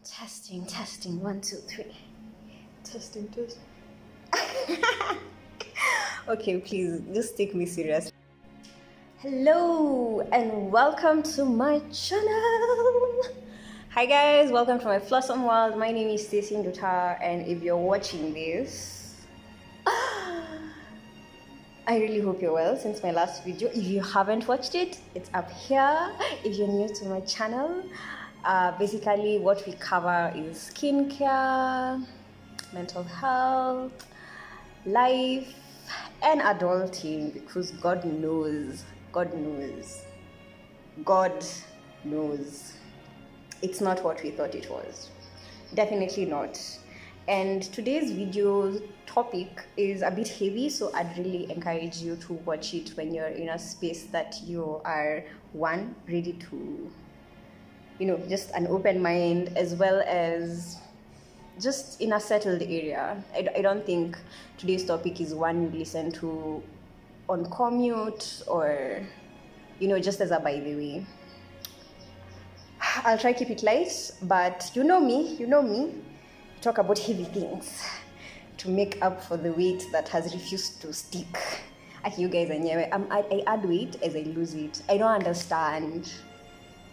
Testing, 1, 2, 3. Testing. Okay, please, just take me seriously. Hello, and welcome to my channel. Hi guys, welcome to my Flossom world. My name is Stacey Nduta, and if you're watching this, I really hope you're well since my last video. If you haven't watched it, it's up here. If you're new to my channel, basically what we cover is skincare, mental health, life, and adulting, because God knows it's not what we thought it was. Definitely not. And today's video topic is a bit heavy, so I'd really encourage you to watch it when you're in a space that you are ready to, just an open mind, as well as just in a settled area. I don't think today's topic is one you listen to on commute or just as a by the way. I'll try keep it light, but you know me, talk about heavy things to make up for the weight that has refused to stick. You guys, I add weight as I lose it. I don't understand.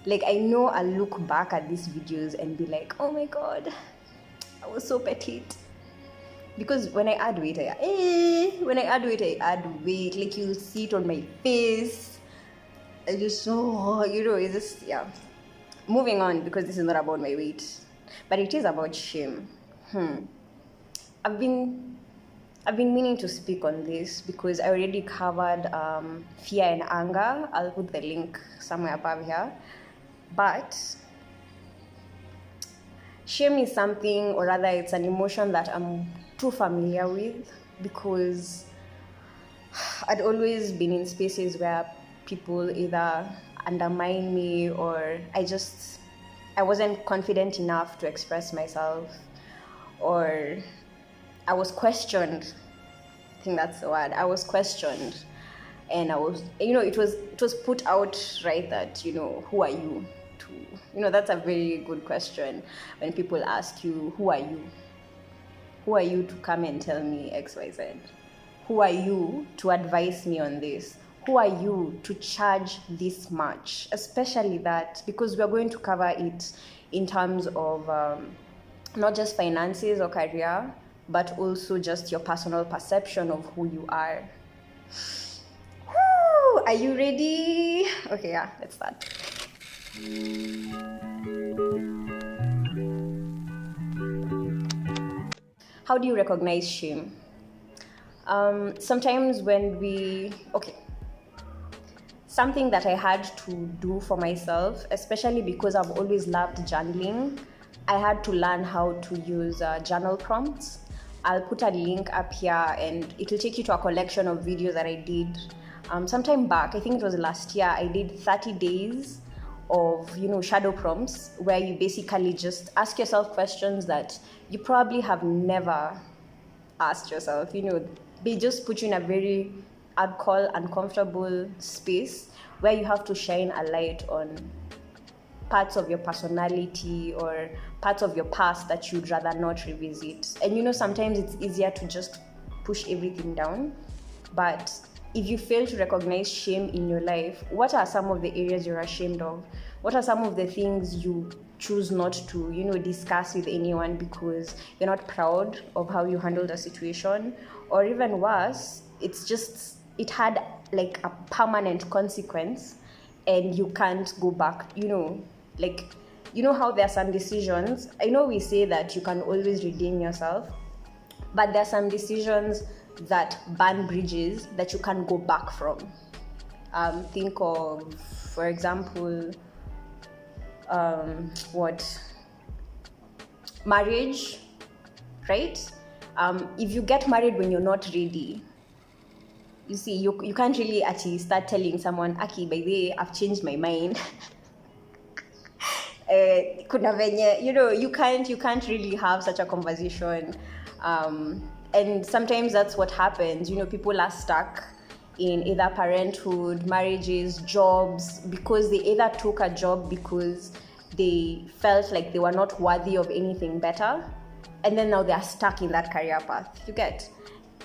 Like, I know I'll look back at these videos and be like, oh my god, I was so petite. Because when I add weight, I add weight. Like, you'll see it on my face. I just it's just, yeah. Moving on, because this is not about my weight, but it is about shame. I've been meaning to speak on this because I already covered fear and anger. I'll put the link somewhere above here. But shame is something, or rather it's an emotion that I'm too familiar with, because I'd always been in spaces where people either undermine me, or I wasn't confident enough to express myself, or I was questioned. I think that's the word. I was questioned, and I was, it was put out, right, that, who are you to, that's a very good question when people ask you, who are you? Who are you to come and tell me XYZ? Who are you to advise me on this? Who are you to charge this much? Especially that, because we're going to cover it in terms of not just finances or career, but also just your personal perception of who you are. Woo! Are you ready? Okay, yeah, let's start. How do you recognize shame? Sometimes when something that I had to do for myself, especially because I've always loved journaling, I had to learn how to use journal prompts. I'll put a link up here, and it'll take you to a collection of videos that I did sometime back. I think it was last year. I did 30 days of shadow prompts, where you basically just ask yourself questions that you probably have never asked yourself. They just put you in a very, I'd call, uncomfortable space where you have to shine a light on parts of your personality or parts of your past that you'd rather not revisit. And sometimes it's easier to just push everything down. But if you fail to recognize shame in your life, what are some of the areas you're ashamed of? What are some of the things you choose not to, discuss with anyone because you're not proud of how you handled a situation? Or even worse, it had like a permanent consequence and you can't go back, how there are some decisions. I know we say that you can always redeem yourself, but there are some decisions that burn bridges that you can't go back from. Think of, for example, marriage, right? If you get married when you're not ready, you see, you can't really actually start telling someone, Aki, by the way, I've changed my mind. You can't really have such a conversation. And sometimes that's what happens. People are stuck in either parenthood, marriages, jobs, because they either took a job because they felt like they were not worthy of anything better, and then now they are stuck in that career path. You get?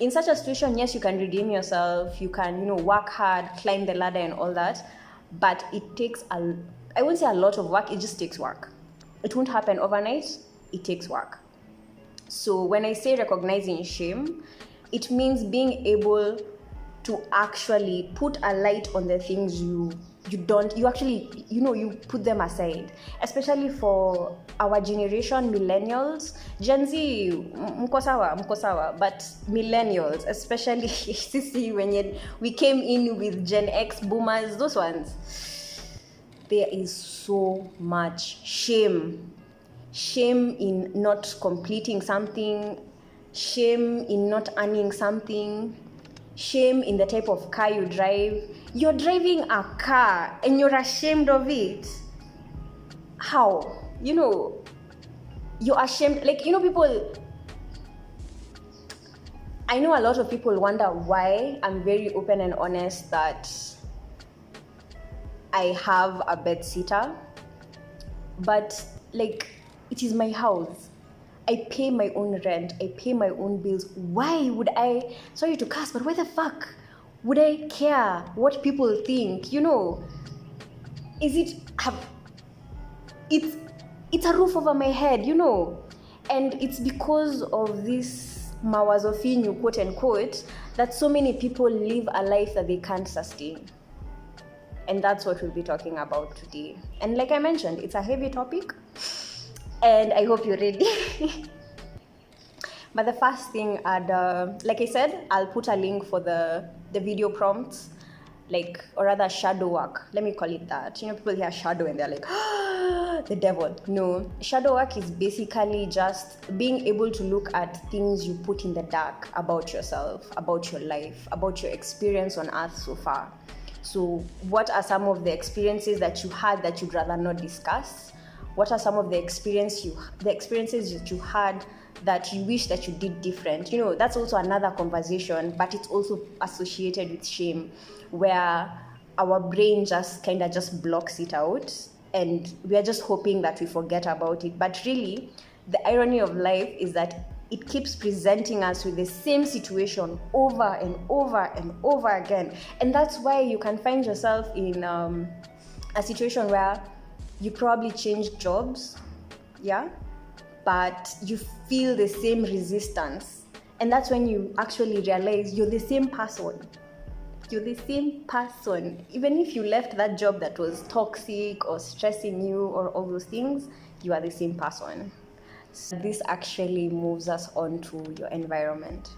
In such a situation, yes, you can redeem yourself, you can, work hard, climb the ladder and all that, but it takes I won't say a lot of work, it just takes work. It won't happen overnight, it takes work. So when I say recognizing shame, it means being able to actually put a light on the things you put them aside. Especially for our generation, millennials, Gen Z, mko sawa, but millennials, especially sisi when we came in with Gen X boomers, those ones, there is so much shame in not completing something, shame in not earning something, shame in the type of car you drive. You're driving a car and you're ashamed of it. How? You're ashamed. People, I know a lot of people wonder why I'm very open and honest that I have a bed sitter, but it is my house. I pay my own rent. I pay my own bills. Why would I, sorry to curse, but why the fuck would I care what people think? It's a roof over my head, and it's because of this mawazo finyu, quote unquote, that so many people live a life that they can't sustain. And that's what we'll be talking about today. And like I mentioned, it's a heavy topic, and I hope you're ready. But the first thing, like I said, I'll put a link for the video prompts, or rather shadow work. Let me call it that. People hear shadow and they're like, the devil. No, shadow work is basically just being able to look at things you put in the dark about yourself, about your life, about your experience on earth so far. So what are some of the experiences that you had that you'd rather not discuss? What are some of the experiences that you had that you wish that you did different? That's also another conversation, but it's also associated with shame, where our brain just blocks it out, and we are just hoping that we forget about it. But really, the irony of life is that it keeps presenting us with the same situation over and over and over again. And that's why you can find yourself in a situation where you probably changed jobs, yeah, but you feel the same resistance. And that's when you actually realize you're the same person. You're the same person. Even if you left that job that was toxic or stressing you or all those things, you are the same person. So this actually moves us on to your environment.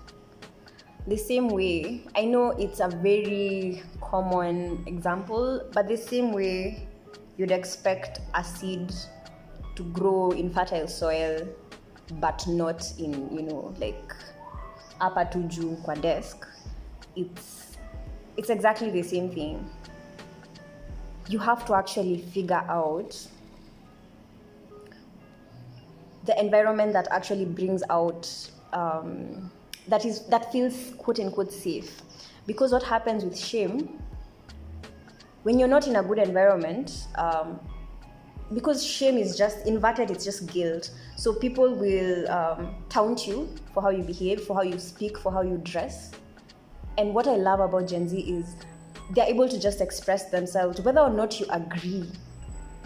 The same way, I know it's a very common example, but the same way you'd expect a seed to grow in fertile soil, but not in, hapa tu juu kwa desk. It's exactly the same thing. You have to actually figure out the environment that actually brings out that feels quote unquote safe. Because what happens with shame, when you're not in a good environment, because shame is just inverted, it's just guilt. So people will taunt you for how you behave, for how you speak, for how you dress. And what I love about Gen Z is they're able to just express themselves, whether or not you agree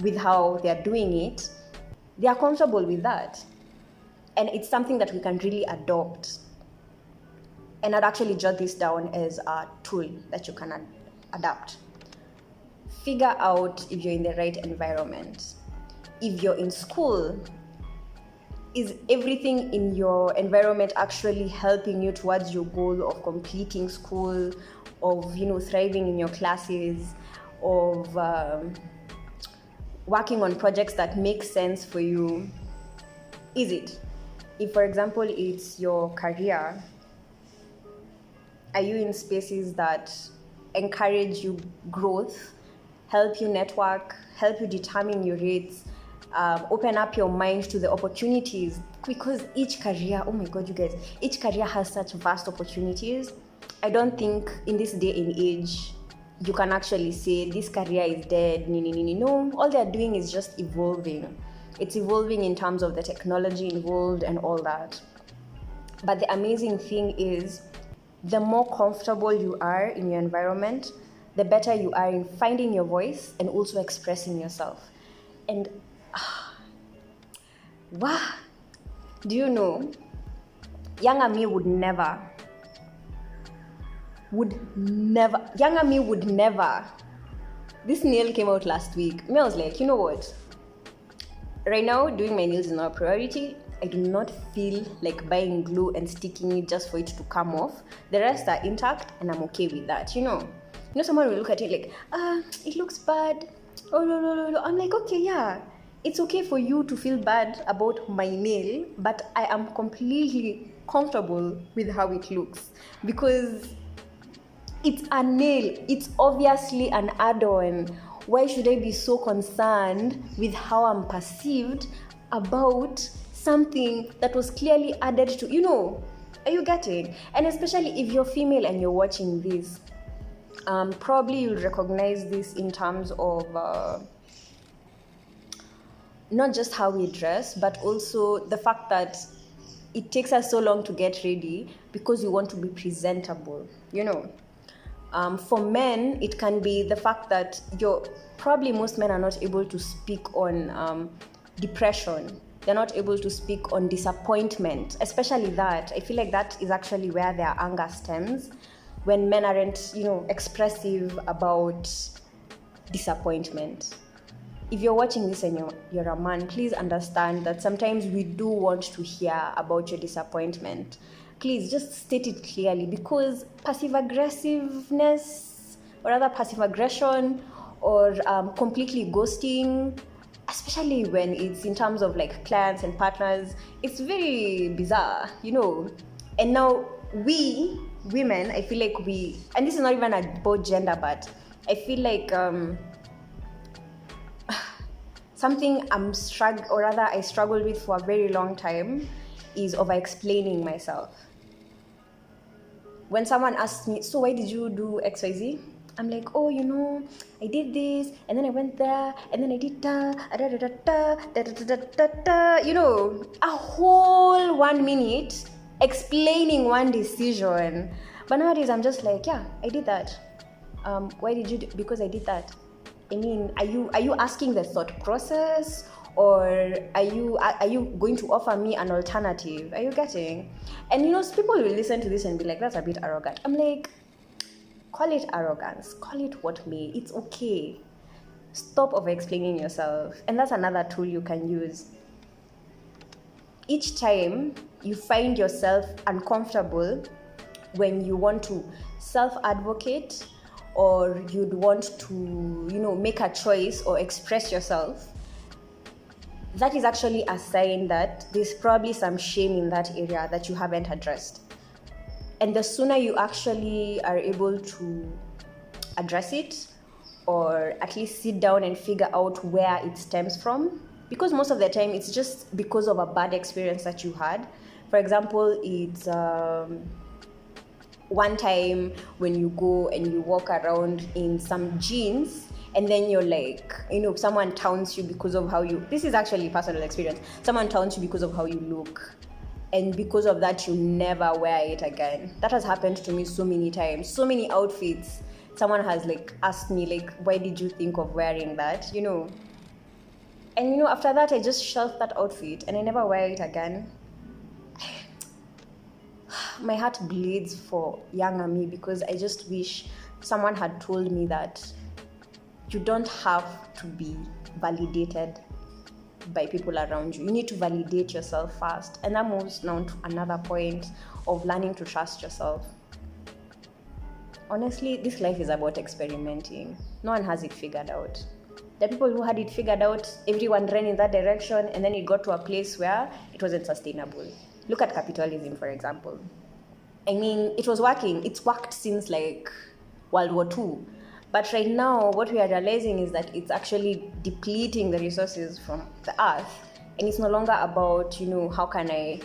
with how they're doing it. They are comfortable with that. And it's something that we can really adopt. And I'd actually jot this down as a tool that you can adapt. Figure out if you're in the right environment. If you're in school, is everything in your environment actually helping you towards your goal of completing school, of thriving in your classes, of working on projects that make sense for you? Is it? If, for example, it's your career, are you in spaces that encourage you growth, help you network, help you determine your rates, open up your mind to the opportunities? Because each career, oh my God, you guys, each career has such vast opportunities. I don't think in this day and age you can actually say this career is dead. No, all they're doing is just evolving. It's evolving in terms of the technology involved and all that. But the amazing thing is, the more comfortable you are in your environment, the better you are in finding your voice and also expressing yourself. And wow, do you know, younger me would never, this nail came out last week. Me, I was like, you know what? Right now, doing my nails is not a priority. I do not feel like buying glue and sticking it just for it to come off. The rest are intact and I'm okay with that, you know. Someone will look at it like, it looks bad. Oh, no. I'm like, okay, yeah. It's okay for you to feel bad about my nail, but I am completely comfortable with how it looks because it's a nail. It's obviously an add-on. Why should I be so concerned with how I'm perceived about something that was clearly added to, are you getting? And especially if you're female and you're watching this, probably you'll recognize this in terms of not just how we dress, but also the fact that it takes us so long to get ready because we want to be presentable, For men, it can be the fact that probably most men are not able to speak on depression. They're not able to speak on disappointment, especially that. I feel like that is actually where their anger stems, when men aren't, expressive about disappointment. If you're watching this and you're a man, please understand that sometimes we do want to hear about your disappointment. Please just state it clearly, because passive aggressiveness, or rather passive aggression, or completely ghosting, especially when it's in terms of like clients and partners, it's very bizarre, And now we women, I feel like and this is not even about gender, but I feel like something I struggled with for a very long time is over-explaining myself. When someone asks me, so why did you do XYZ? I'm like, oh, I did this, and then I went there, and then I did a whole 1 minute explaining one decision. But nowadays I'm just like, yeah, I did that. Why did you do? Because I did that. I mean, are you asking the thought process, or are you going to offer me an alternative? Are you getting? And people will listen to this and be like, that's a bit arrogant. I'm like, call it arrogance, call it what may. It's okay. Stop over-explaining yourself. And that's another tool you can use. Each time you find yourself uncomfortable when you want to self-advocate, or you'd want to, make a choice or express yourself, that is actually a sign that there's probably some shame in that area that you haven't addressed. And the sooner you actually are able to address it, or at least sit down and figure out where it stems from, because most of the time it's just because of a bad experience that you had. For example, it's one time when you go and you walk around in some jeans, and then you're like, someone taunts you because of how you, this is actually personal experience, someone taunts you because of how you look, and because of that you never wear it again. That has happened to me so many times. So many outfits, someone has asked me why did you think of wearing that, and after that I just shelved that outfit and I never wear it again. My heart bleeds for younger me, because I just wish someone had told me that you don't have to be validated by people around you. You need to validate yourself first. And that moves now to another point of learning to trust yourself. Honestly, this life is about experimenting. No one has it figured out. The people who had it figured out, everyone ran in that direction, and then it got to a place where it wasn't sustainable. Look at capitalism, for example. I mean, it was working. It's worked since World War II. But right now, what we are realizing is that it's actually depleting the resources from the earth. And it's no longer about, how can I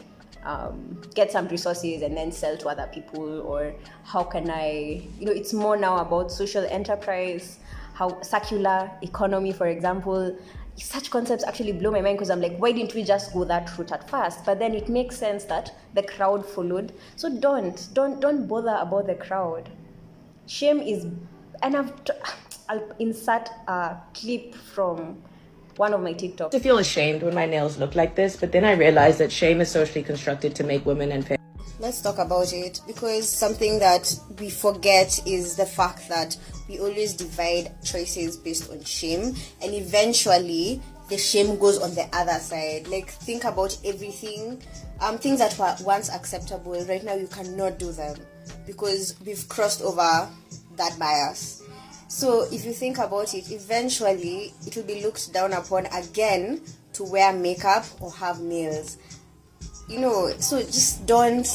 get some resources and then sell to other people, or how can I, it's more now about social enterprise, how circular economy, for example. Such concepts actually blow my mind, because I'm like, why didn't we just go that route at first? But then it makes sense that the crowd followed. So don't bother about the crowd. Shame is, and I'll insert a clip from one of my TikToks. To feel ashamed when my nails look like this, but then I realized that shame is socially constructed to make women and Let's talk about it, because something that we forget is the fact that we always divide choices based on shame, and eventually the shame goes on the other side. Like, think about everything. Things that were once acceptable, right now you cannot do them because we've crossed over that bias. So if you think about it, eventually it will be looked down upon again to wear makeup or have nails. So just don't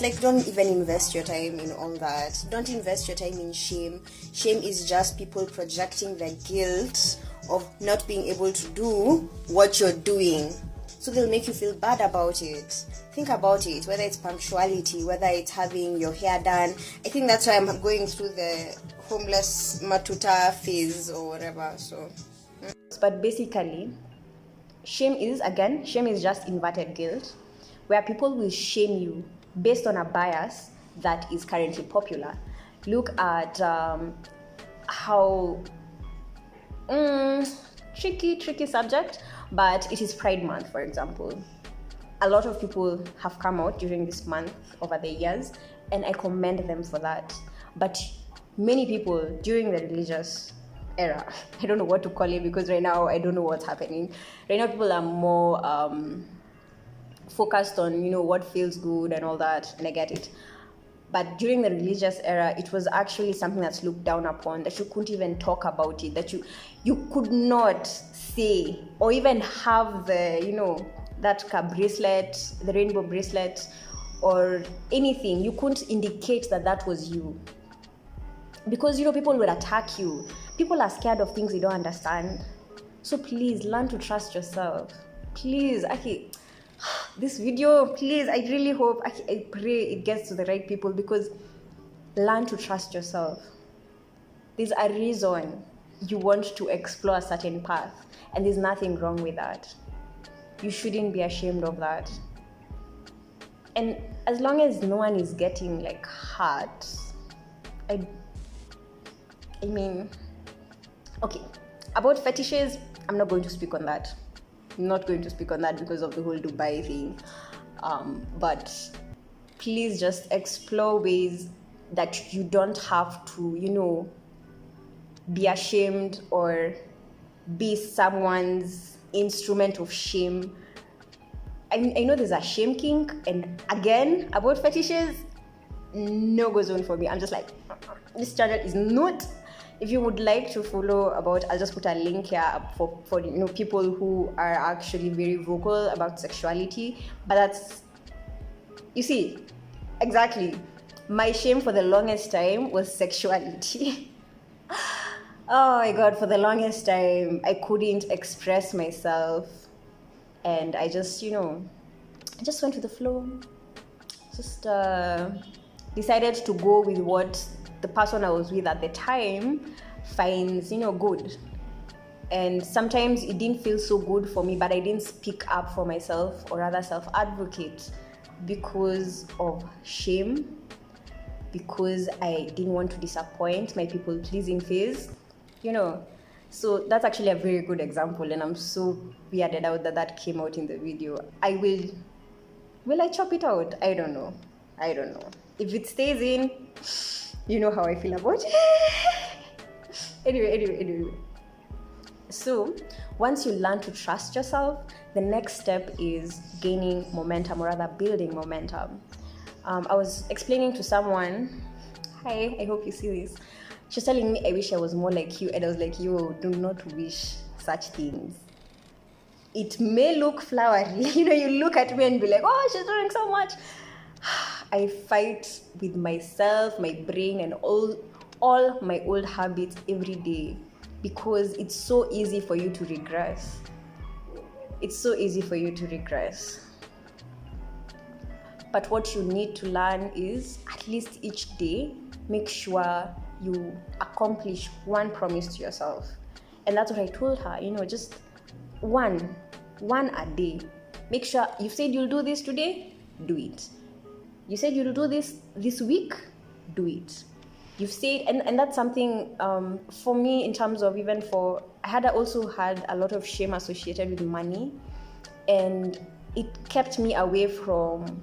even invest your time in all that. Don't invest your time in shame. Shame is just people projecting the guilt of not being able to do what you're doing. So they'll make you feel bad about it. Think about it, whether it's punctuality, whether it's having your hair done. I think that's why I'm going through the homeless matuta phase or whatever. So, But basically, shame is just inverted guilt, where people will shame you based on a bias that is currently popular. Look at how tricky subject, but it is Pride Month, for example. A lot of people have come out during this month over the years, and I commend them for that. But many people during the religious era, I don't know what to call it, because right now I don't know what's happening. Right now people are more focused on what feels good and all that, and I get it. But during the religious era, it was actually something that's looked down upon, that you couldn't even talk about it, that you could not say or even have the that bracelet, the rainbow bracelet, or anything. You couldn't indicate that was you, because people will attack you. People are scared of things they don't understand. So please learn to trust yourself. Please, this video, please, I really hope, I pray it gets to the right people, because learn to trust yourself. There's a reason you want to explore a certain path, and there's nothing wrong with that. You shouldn't be ashamed of that. And as long as no one is getting hurt, I mean, okay, about fetishes, I'm not going to speak on that. I'm not going to speak on that because of the whole Dubai thing. But please just explore ways that you don't have to, be ashamed or be someone's instrument of shame. I know there's a shame kink, and again, about fetishes, no go zone for me. I'm just like, this channel is not. If you would like to follow about, I'll just put a link here for people who are actually very vocal about sexuality. But that's, you see, exactly, my shame for the longest time was sexuality. Oh my God, for the longest time, I couldn't express myself. And I just, I just went with the flow. Just decided to go with what the person I was with at the time finds, good. And sometimes it didn't feel so good for me, but I didn't speak up for myself, or rather self-advocate, because of shame, because I didn't want to disappoint my people-pleasing phase, So that's actually a very good example, and I'm so weirded out that came out in the video. Will I chop it out? I don't know. If it stays in, you know how I feel about it. Anyway. So once you learn to trust yourself, the next step is gaining momentum, or rather building momentum. I was explaining to someone, hi, I hope you see this. She was telling me, I wish I was more like you. And I was like, yo, do not wish such things. It may look flowery. You look at me and be like, oh, she's doing so much. I fight with myself, my brain, and all my old habits every day, because it's so easy for you to regress. But what you need to learn is, at least each day, make sure you accomplish one promise to yourself. And that's what I told her, just one a day. Make sure you said you'll do this today, do it. You said you'll do this week, do it. You've said, and that's something for me, in terms of I also had a lot of shame associated with money, and it kept me away from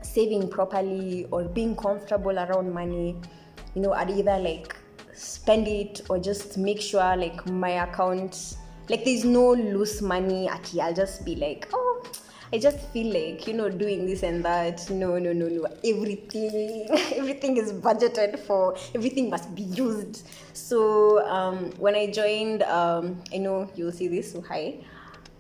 saving properly or being comfortable around money. I'd either like spend it or just make sure like my account, like there's no loose money at here. I'll just be like, oh, I just feel like, doing this and that. No. Everything is budgeted for. Everything must be used. So when I joined, I know you'll see this, so hi.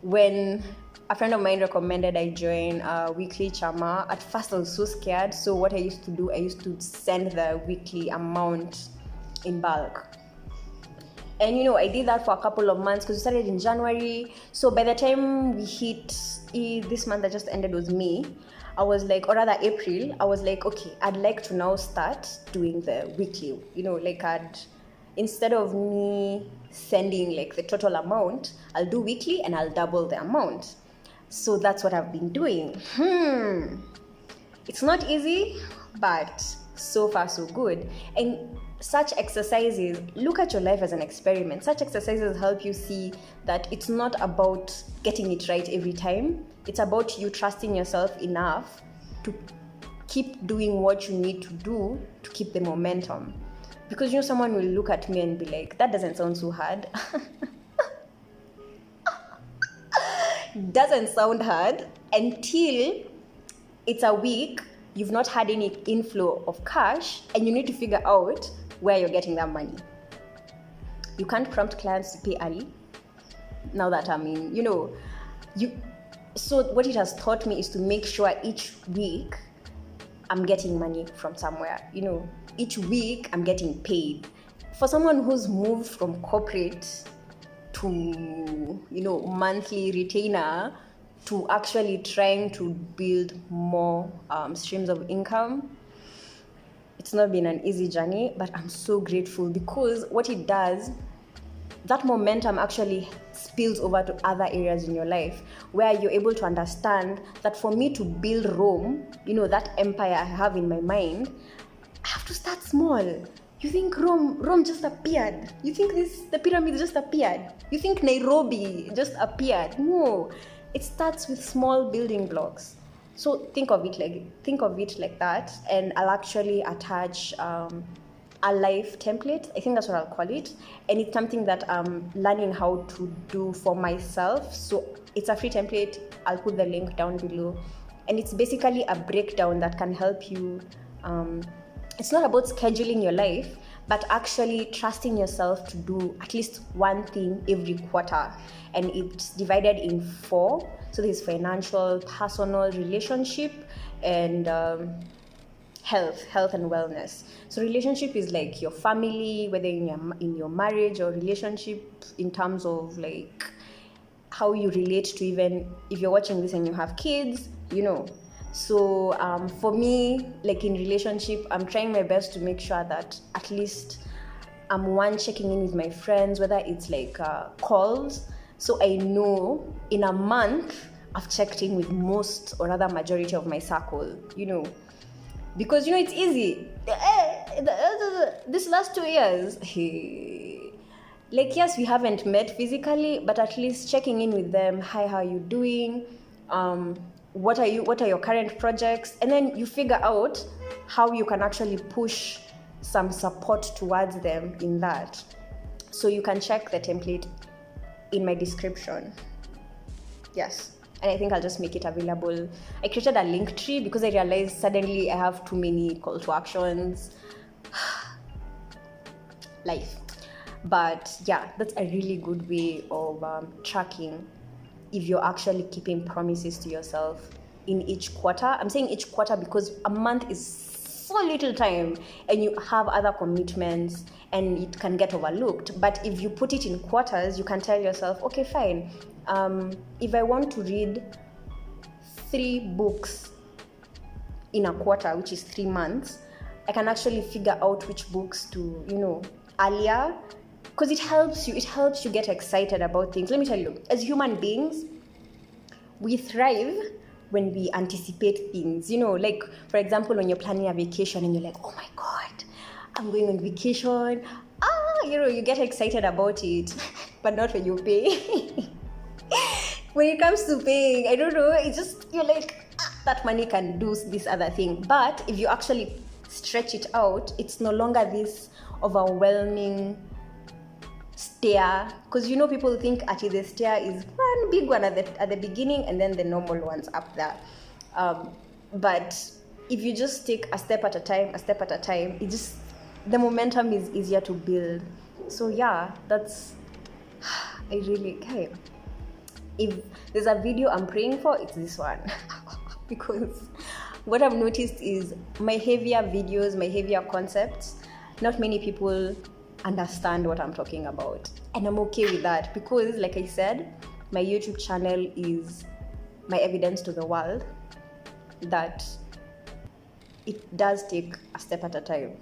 When a friend of mine recommended I join weekly chama, at first I was so scared. So what I used to do, I used to send the weekly amount in bulk. And I did that for a couple of months, because we started in January. So by the time we hit this month that just ended was May, I was like, or rather April, I was like, okay, I'd like to now start doing the weekly. Instead of me sending like the total amount, I'll do weekly and I'll double the amount. So that's what I've been doing. It's not easy, but so far so good. And such exercises, look at your life as an experiment. Such exercises help you see that it's not about getting it right every time. It's about you trusting yourself enough to keep doing what you need to do to keep the momentum. Because someone will look at me and be like, that doesn't sound so hard. Doesn't sound hard until it's a week, you've not had any inflow of cash, and you need to figure out where you're getting that money. You can't prompt clients to pay early. Now that so what it has taught me is to make sure each week I'm getting money from somewhere. Each week I'm getting paid. For someone who's moved from corporate to, monthly retainer, to actually trying to build more streams of income, it's not been an easy journey, but I'm so grateful, because what it does, that momentum actually spills over to other areas in your life, where you're able to understand that for me to build Rome, that empire I have in my mind, I have to start small. You think Rome just appeared? You think the pyramids just appeared? You think Nairobi just appeared? No, it starts with small building blocks. So think of it like that, and I'll actually attach a life template. I think that's what I'll call it, and it's something that I'm learning how to do for myself. So it's a free template. I'll put the link down below, and it's basically a breakdown that can help you. It's not about scheduling your life, but actually trusting yourself to do at least one thing every quarter. And it's divided in 4. So there's financial, personal, relationship, and health and wellness. So relationship is like your family, whether in your marriage or relationship, in terms of like how you relate to, even if you're watching this and you have kids, So for me, like in relationship, I'm trying my best to make sure that at least I'm checking in with my friends, whether it's like calls. So I know in a month, I've checked in with most or rather majority of my circle, because, it's easy. This last 2 years, yes, we haven't met physically, but at least checking in with them. Hi, how are you doing? What are your current projects? And then you figure out how you can actually push some support towards them in that. So you can check the template in my description. Yes. And I think I'll just make it available. I created a link tree because I realized suddenly I have too many call to actions. Life. But yeah, that's a really good way of tracking if you're actually keeping promises to yourself in each quarter. I'm saying each quarter because a month is so little time and you have other commitments and it can get overlooked. But if you put it in quarters, you can tell yourself, okay, fine. If I want to read 3 books in a quarter, which is 3 months, I can actually figure out which books to, earlier, because it helps you get excited about things. Let me tell you, as human beings, we thrive when we anticipate things. Like, for example, when you're planning a vacation and you're like, oh my God, I'm going on vacation. You get excited about it, but not when you pay. When it comes to paying, I don't know, it's just, you're like, that money can do this other thing. But if you actually stretch it out, it's no longer this overwhelming stare, because people think actually the stare is one big one at the beginning and then the normal ones up there. But if you just take a step at a time, the momentum is easier to build. So yeah, if there's a video I'm praying for, it's this one. Because what I've noticed is my heavier videos, my heavier concepts, not many people understand what I'm talking about. And I'm okay with that, because like I said, my YouTube channel is my evidence to the world that it does take a step at a time.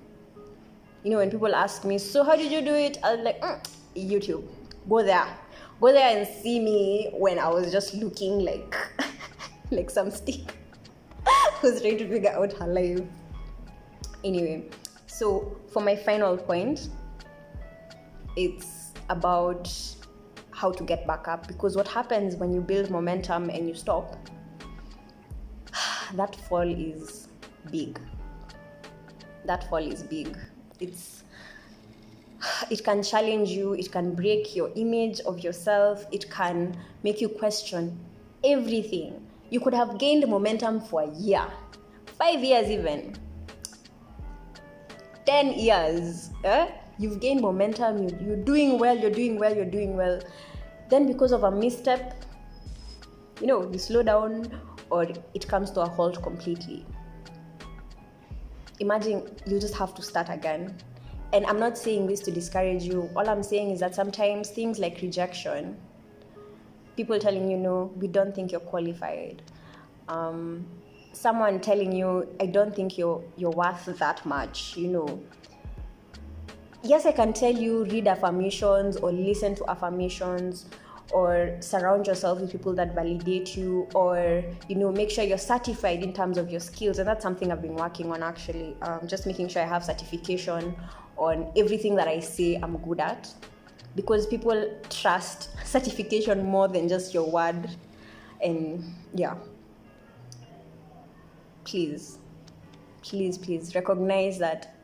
When people ask me, so how did you do it? I was like, YouTube. Go there and see me when I was just looking like like some stick who's trying to figure out her life. Anyway, so for my final point, it's about how to get back up, because what happens when you build momentum and you stop, that fall is big. It can challenge you, it can break your image of yourself, it can make you question everything. You could have gained momentum for a year, 5 years even, 10 years. You've gained momentum, you're doing well. Then because of a misstep, you slow down or it comes to a halt completely. Imagine you just have to start again. And I'm not saying this to discourage you. All I'm saying is that sometimes things like rejection, people telling you, no, we don't think you're qualified. Someone telling you, I don't think you're worth that much, Yes, I can tell you, read affirmations or listen to affirmations, or surround yourself with people that validate you, or make sure you're certified in terms of your skills. And that's something I've been working on, actually, just making sure I have certification on everything that I say I'm good at, because people trust certification more than just your word. And yeah, please recognize that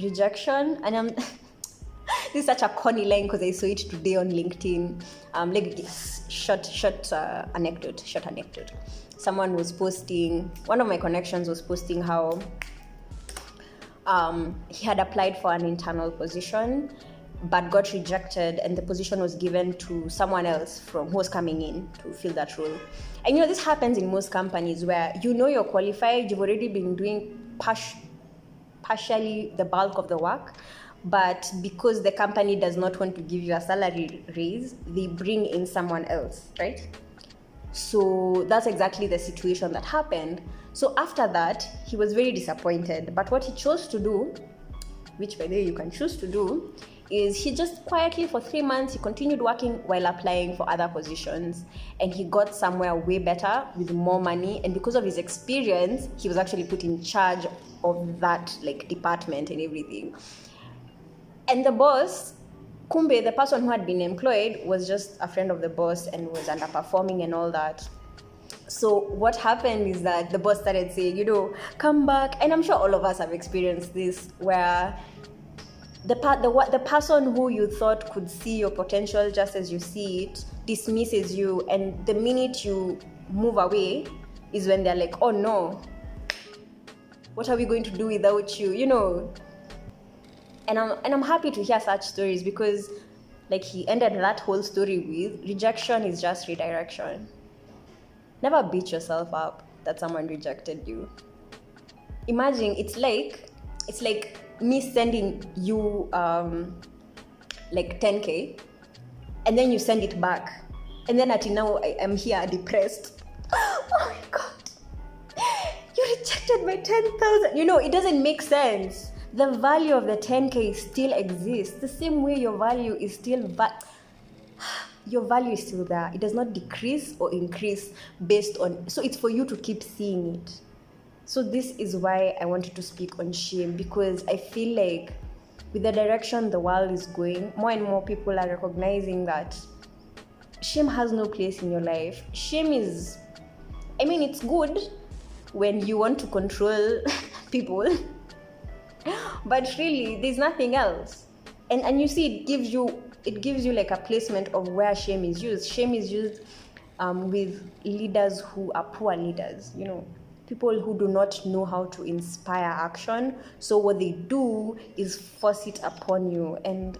rejection, and this is such a corny line because I saw it today on LinkedIn. Short anecdote. Someone was posting, one of my connections was posting how he had applied for an internal position but got rejected, and the position was given to someone else who was coming in to fill that role. And this happens in most companies where you're qualified, you've already been doing partially the bulk of the work, but because the company does not want to give you a salary raise, they bring in someone else, right? So that's exactly the situation that happened. So after that, he was very disappointed. But what he chose to do, which by the way you can choose to do, is he just quietly for 3 months, he continued working while applying for other positions, and he got somewhere way better with more money. And because of his experience, he was actually put in charge of that department and everything. And the boss, kumbe, the person who had been employed, was just a friend of the boss and was underperforming and all that. So what happened is that the boss started saying, come back. And I'm sure all of us have experienced this, where the person who you thought could see your potential just as you see it dismisses you, and the minute you move away is when they're like, oh no, what are we going to do without you, And I'm happy to hear such stories, because he ended that whole story with, rejection is just redirection. Never beat yourself up that someone rejected you. Imagine it's like me sending you 10K, and then you send it back, and then now I am here depressed. Oh my God, you rejected by 10,000. You know, it doesn't make sense. The value of the 10K still exists. The same way your value is still your value is still there. It does not decrease or increase based on, so it's for you to keep seeing it. So this is why I wanted to speak on shame, because I feel like with the direction the world is going, more and more people are recognizing that shame has no place in your life. Shame is, I mean, it's good when you want to control people, but really there's nothing else. And you see, it gives you like a placement of where shame is used. Shame is used with leaders who are poor leaders, you know, people who do not know how to inspire action. So what they do is force it upon you. And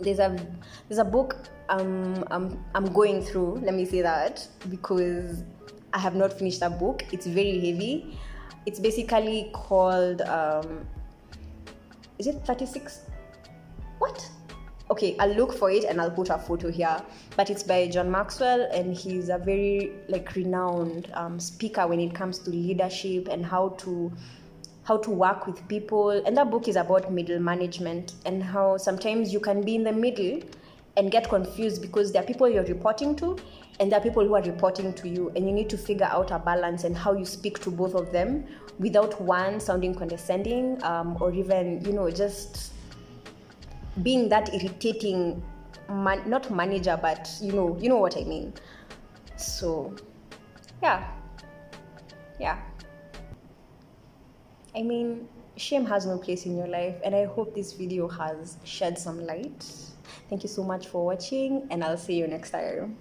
there's a book I'm going through, let me say that, because I have not finished that book. It's very heavy. It's basically called is it 36? What? Okay, I'll look for it and I'll put a photo here. But it's by John Maxwell, and he's a very like renowned speaker when it comes to leadership and how to work with people. And that book is about middle management and how sometimes you can be in the middle and get confused because there are people you're reporting to and there are people who are reporting to you, and you need to figure out a balance and how you speak to both of them without one sounding condescending or even, you know, just being that irritating not manager, but you know what I mean. So yeah, I mean, shame has no place in your life, and I hope this video has shed some light. Thank you so much for watching, and I'll see you next time.